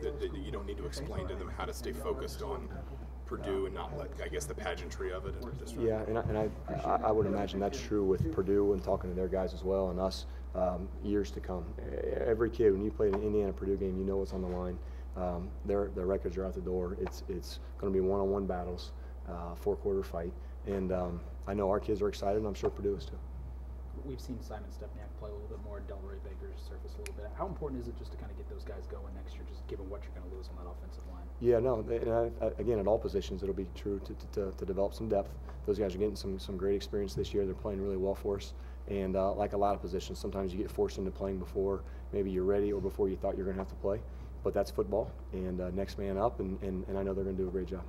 that you don't need to explain to them how to stay focused on Purdue and not let, I guess, the pageantry of it. Yeah, and I would imagine that's true with Purdue and talking to their guys as well, and us years to come. Every kid, when you play an Indiana-Purdue game, you know what's on the line. Their records are out the door. It's going to be one-on-one battles, four-quarter fight, and I know our kids are excited, and I'm sure Purdue is too. We've seen Simon Stepniak play a little bit more, Delray Baker's surface a little bit. How important is it just to kind of get those guys going next year, just given what you're going to lose on that offensive line? Yeah, no, and again, at all positions, it'll be true to develop some depth. Those guys are getting some great experience this year. They're playing really well for us. And like a lot of positions, sometimes you get forced into playing before maybe you're ready or before you thought you're going to have to play. But that's football, and next man up, and I know they're going to do a great job.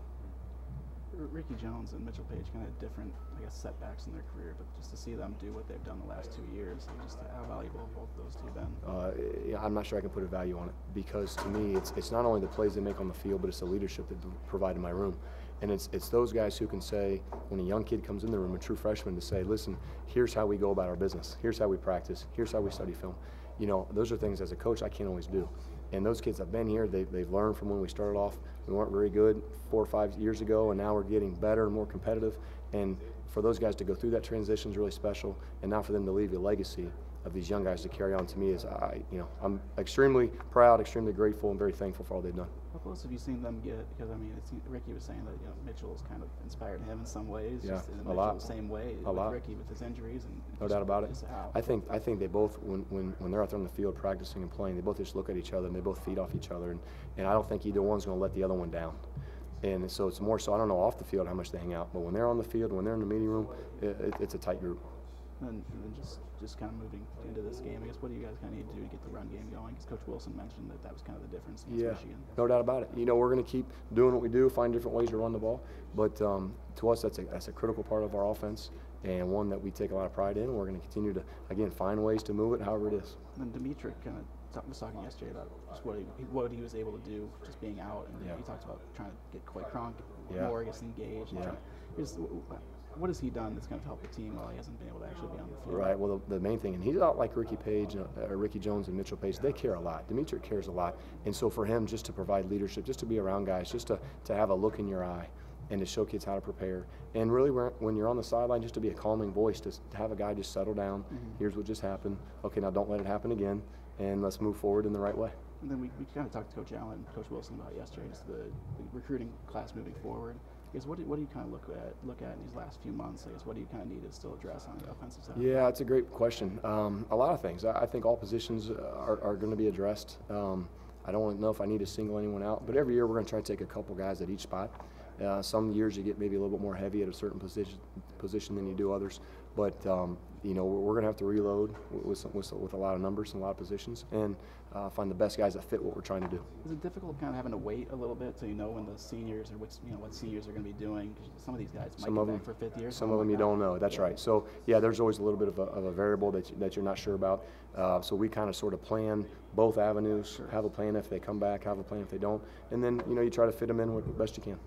Ricky Jones and Mitchell Page kind of different, I guess, setbacks in their career, but just to see them do what they've done the last 2 years, just how valuable have both of those two been? Yeah, I'm not sure I can put a value on it, because to me, it's not only the plays they make on the field, but it's the leadership that they provide in my room. And it's those guys who can say, when a young kid comes in the room, a true freshman, to say, listen, here's how we go about our business. Here's how we practice. Here's how we study film. You know, those are things as a coach I can't always do. And those kids have been here. They've learned from when we started off. We weren't very good 4 or 5 years ago, and now we're getting better and more competitive. And for those guys to go through that transition is really special. And now for them to leave a legacy of these young guys to carry on, to me, is I'm extremely proud, extremely grateful, and very thankful for all they've done. How close have you seen them get? Because I mean, Ricky was saying that Mitchell's kind of inspired him in some ways. Yeah, just in a lot. the same way a with lot. Ricky with his injuries. And no doubt about it. How. I think they both, when they're out there on the field practicing and playing, they both just look at each other and they both feed off each other. And I don't think either one's going to let the other one down. And so it's more so, I don't know off the field how much they hang out, but when they're on the field, when they're in the meeting room, it's a tight group. And then just kind of moving into this game, I guess, what do you guys kind of need to do to get the run game going? Because Coach Wilson mentioned that was kind of the difference against Michigan. No doubt about it. You know, we're going to keep doing what we do, find different ways to run the ball. But to us, that's a critical part of our offense, and one that we take a lot of pride in. And we're going to continue to, again, find ways to move it however it is. And then Dimitri kind of was talking yesterday about just what he was able to do just being out. And he talked about trying to get Coy Cronk more, I guess, engaged. What has he done that's going to help the team while he hasn't been able to actually be on the field? Right. Well, the main thing, and he's not like Ricky Page, Ricky Jones, and Mitchell Page. They care a lot. Dimitri cares a lot, and so for him, just to provide leadership, just to be around guys, just to have a look in your eye, and to show kids how to prepare, and really when you're on the sideline, just to be a calming voice, to have a guy just settle down. Mm-hmm. Here's what just happened. Okay, now don't let it happen again, and let's move forward in the right way. And then we kind of talked to Coach Allen and Coach Wilson about yesterday, just the recruiting class moving forward. I guess what do you kind of look at in these last few months? I guess what do you kind of need to still address on the offensive side? Yeah, it's a great question. A lot of things. I think all positions are going to be addressed. I don't know if I need to single anyone out, but every year we're going to try to take a couple guys at each spot. Some years you get maybe a little bit more heavy at a certain position than you do others, but you know, we're going to have to reload with a lot of numbers and a lot of positions, and find the best guys that fit what we're trying to do. Is it difficult kind of having to wait a little bit so you know when the seniors or what seniors are going to be doing? Because some of these guys might come back for fifth year. Some of them you don't know. That's right. So yeah, there's always a little bit of a variable that you're not sure about. So we kind of sort of plan both avenues. Have a plan if they come back. Have a plan if they don't, and then you try to fit them in the best you can.